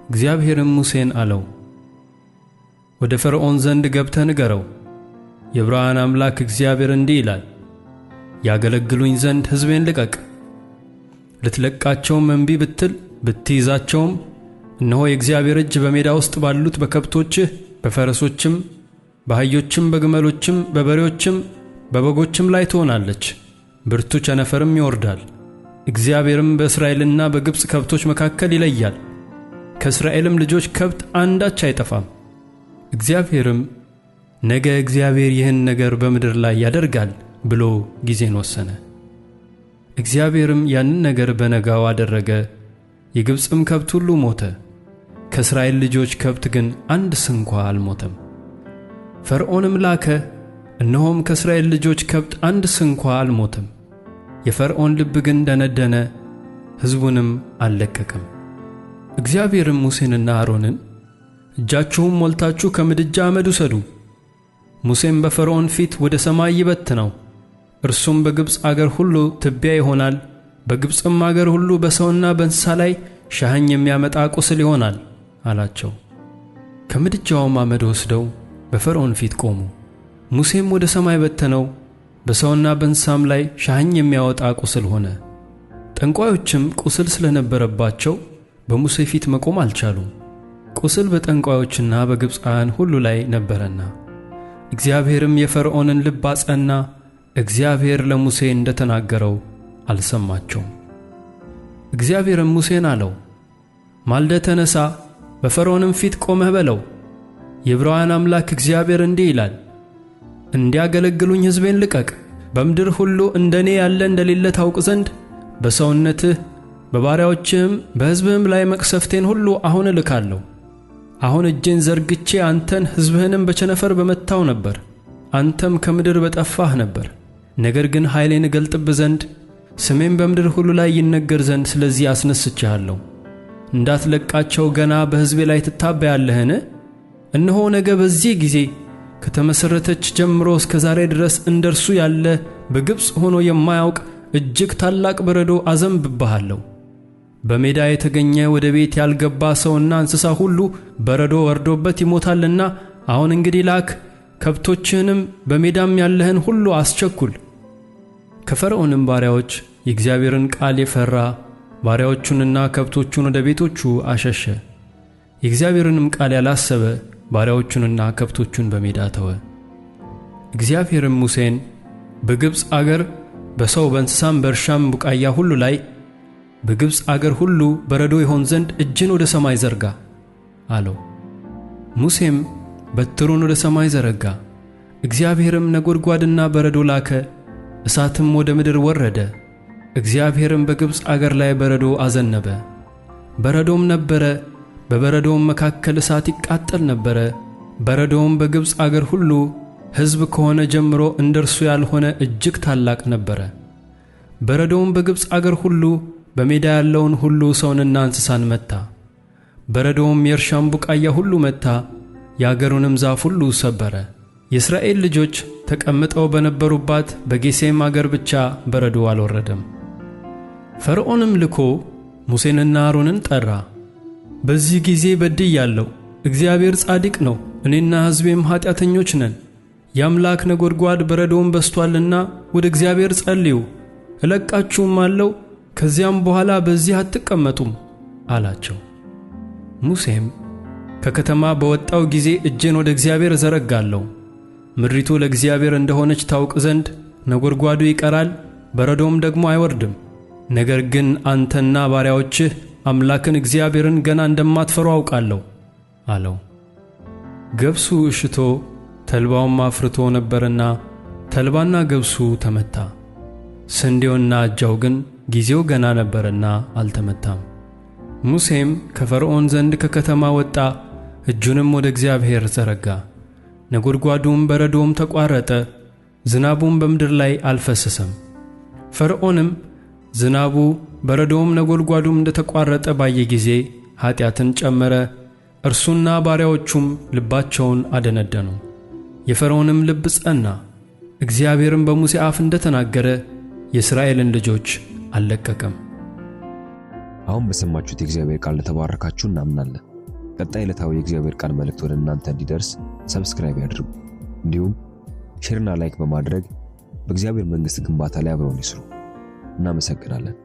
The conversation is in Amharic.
እግዚአብሔርም ሙሴን አለው፣ ወደ ፈርዖን ዘንድ ገብተህ ንገረው፣ የዕብራውያን አምላክ እግዚአብሔር እንዲህ ይላል፣ ያገለግሉኝ ዘንድ ሕዝቤን ልቀቅ። ልትለቃቸውም እምቢ ብትል ብትይዛቸውም፣ እነሆ የእግዚአብሔር እጅ በሜዳ ውስጥ ባሉት በከብቶችህ፣ በፈረሶችም፣ በአህዮችም፣ በግመሎችም፣ በበሬዎችም፣ በበጎችም ላይ ትሆናለች። ብርቱ ቸነፈርም ይወርዳል። እግዚአብሔርም በእስራኤልና በግብፅ ከብቶች መካከል ይለያል። ከእስራኤልም ልጆች ከብት አንዳች አይጠፋም። እግዚአብሔርም ነገ እግዚአብሔር ይህን ነገር በምድር ላይ ያደርጋል ብሎ ጊዜን ወሰነ። እግዚአብሔርም ያንን ነገር በነጋው አደረገ። የግብፅም ከብት ሁሉ ሞተ። ከእስራኤል ልጆች ከብት ግን አንድ ስንኳ አልሞተም። ፈርዖንም ላከ፣ እነሆም ከእስራኤል ልጆች ከብት አንድ ስንኳ አልሞተም። የፈርዖን ልብ ግን ደነደነ፣ ሕዝቡንም አልለቀቀም። እግዚአብሔርም ሙሴንና አሮንን እጃችሁም ሞልታችሁ ከምድጃ አመድ ውሰዱ፣ ሙሴም በፈርዖን ፊት ወደ ሰማይ ይበትነው፣ እርሱም በግብፅ አገር ሁሉ ትቢያ ይሆናል፣ በግብፅም አገር ሁሉ በሰውና በእንስሳ ላይ ሻህኝ የሚያመጣ ቁስል ይሆናል አላቸው። ከምድጃውም አመድ ወስደው በፈርዖን ፊት ቆሙ። ሙሴም ወደ ሰማይ በተነው፣ በሰውና በእንስሳም ላይ ሻህኝ የሚያወጣ ቁስል ሆነ። ጠንቋዮችም ቁስል ስለነበረባቸው በሙሴ ፊት መቆም አልቻሉም፣ ቁስል በጠንቋዮችና በግብፃውያን ሁሉ ላይ ነበረና። እግዚአብሔርም የፈርዖንን ልብ አጸና፣ እግዚአብሔር ለሙሴ እንደተናገረው አልሰማቸውም። እግዚአብሔርም ሙሴን አለው፣ ማልደህ ተነሣ፣ በፈርዖንም ፊት ቆመህ በለው፣ የዕብራውያን አምላክ እግዚአብሔር እንዲህ ይላል፣ እንዲያገለግሉኝ ሕዝቤን ልቀቅ። በምድር ሁሉ እንደኔ ያለ እንደሌለ ታውቅ ዘንድ በሰውነትህ በባሪያዎችህም በሕዝብህም ላይ መቅሰፍቴን ሁሉ አሁን እልካለሁ። አሁን እጄን ዘርግቼ አንተን ሕዝብህንም በቸነፈር በመታው ነበር፣ አንተም ከምድር በጠፋህ ነበር። ነገር ግን ኃይሌን እገልጥብህ ዘንድ ስሜም በምድር ሁሉ ላይ ይነገር ዘንድ ስለዚህ አስነስቼሃለሁ። እንዳትለቃቸው ገና በሕዝቤ ላይ ትታበያለህን? እነሆ ነገ በዚህ ጊዜ ከተመሠረተች ጀምሮ እስከ ዛሬ ድረስ እንደርሱ ያለ በግብፅ ሆኖ የማያውቅ እጅግ ታላቅ በረዶ አዘንብብሃለሁ። በሜዳ የተገኘ ወደ ቤት ያልገባ ሰውና እንስሳ ሁሉ በረዶ ወርዶበት ይሞታልና አሁን እንግዲህ ላክ፣ ከብቶችህንም በሜዳም ያለህን ሁሉ አስቸኩል። ከፈርዖንም ባሪያዎች የእግዚአብሔርን ቃል የፈራ ባሪያዎቹንና ከብቶቹን ወደ ቤቶቹ አሸሸ። የእግዚአብሔርንም ቃል ያላሰበ ባሪያዎቹንና ከብቶቹን በሜዳ ተወ። እግዚአብሔርም ሙሴን በግብፅ አገር በሰው በእንስሳም በእርሻም ቡቃያ ሁሉ ላይ በግብፅ አገር ሁሉ በረዶ ይሆን ዘንድ እጅን ወደ ሰማይ ዘርጋ አለው። ሙሴም በትሩን ወደ ሰማይ ዘረጋ። እግዚአብሔርም ነጎድጓድና በረዶ ላከ፣ እሳትም ወደ ምድር ወረደ። እግዚአብሔርም በግብፅ አገር ላይ በረዶ አዘነበ። በረዶም ነበረ፣ በበረዶም መካከል እሳት ይቃጠል ነበረ። በረዶም በግብፅ አገር ሁሉ ሕዝብ ከሆነ ጀምሮ እንደርሱ ያልሆነ እጅግ ታላቅ ነበረ። በረዶም በግብፅ አገር ሁሉ በሜዳ ያለውን ሁሉ ሰውንና እንስሳን መታ። በረዶም የእርሻም ቡቃያ ሁሉ መታ፣ የአገሩንም ዛፍ ሁሉ ሰበረ። የእስራኤል ልጆች ተቀምጠው በነበሩባት በጌሴም አገር ብቻ በረዶ አልወረደም። ፈርዖንም ልኮ ሙሴንና አሮንን ጠራ። በዚህ ጊዜ በድያለሁ፣ እግዚአብሔር ጻድቅ ነው፣ እኔና ሕዝቤም ኃጢአተኞች ነን። የአምላክ ነጎድጓድ በረዶም በስቶአልና ወደ እግዚአብሔር ጸልዩ፣ እለቃችሁም አለው፣ ከዚያም በኋላ በዚህ አትቀመጡም አላቸው። ሙሴም ከከተማ በወጣው ጊዜ እጄን ወደ እግዚአብሔር ዘረጋለሁ፣ ምድሪቱ ለእግዚአብሔር እንደሆነች ታውቅ ዘንድ ነጎድጓዱ ይቀራል፣ በረዶም ደግሞ አይወርድም። ነገር ግን አንተና ባሪያዎችህ አምላክን እግዚአብሔርን ገና እንደማትፈሩ አውቃለሁ አለው። ገብሱ እሽቶ ተልባውም አፍርቶ ነበርና ተልባና ገብሱ ተመታ። ስንዴውና አጃው ግን ጊዜው ገና ነበርና አልተመታም። ሙሴም ከፈርዖን ዘንድ ከከተማ ወጣ፣ እጁንም ወደ እግዚአብሔር ዘረጋ። ነጎድጓዱም በረዶም ተቋረጠ፣ ዝናቡም በምድር ላይ አልፈሰሰም። ፈርዖንም ዝናቡ በረዶም ነጎድጓዱም እንደተቋረጠ ባየ ጊዜ ኃጢአትን ጨመረ፣ እርሱና ባሪያዎቹም ልባቸውን አደነደኑ። የፈርዖንም ልብ ጸና፣ እግዚአብሔርም በሙሴ አፍ እንደተናገረ የእስራኤልን ልጆች አልለቀቀም። አሁን በሰማችሁት የእግዚአብሔር ቃል ተባረካችሁ እናምናለን። ቀጣይ ዕለታዊ የእግዚአብሔር ቃል መልእክት ወደ እናንተ እንዲደርስ ሰብስክራይብ ያድርጉ። እንዲሁም ሼርና ላይክ በማድረግ በእግዚአብሔር መንግሥት ግንባታ ላይ አብረውን ይስሩ። እናመሰግናለን።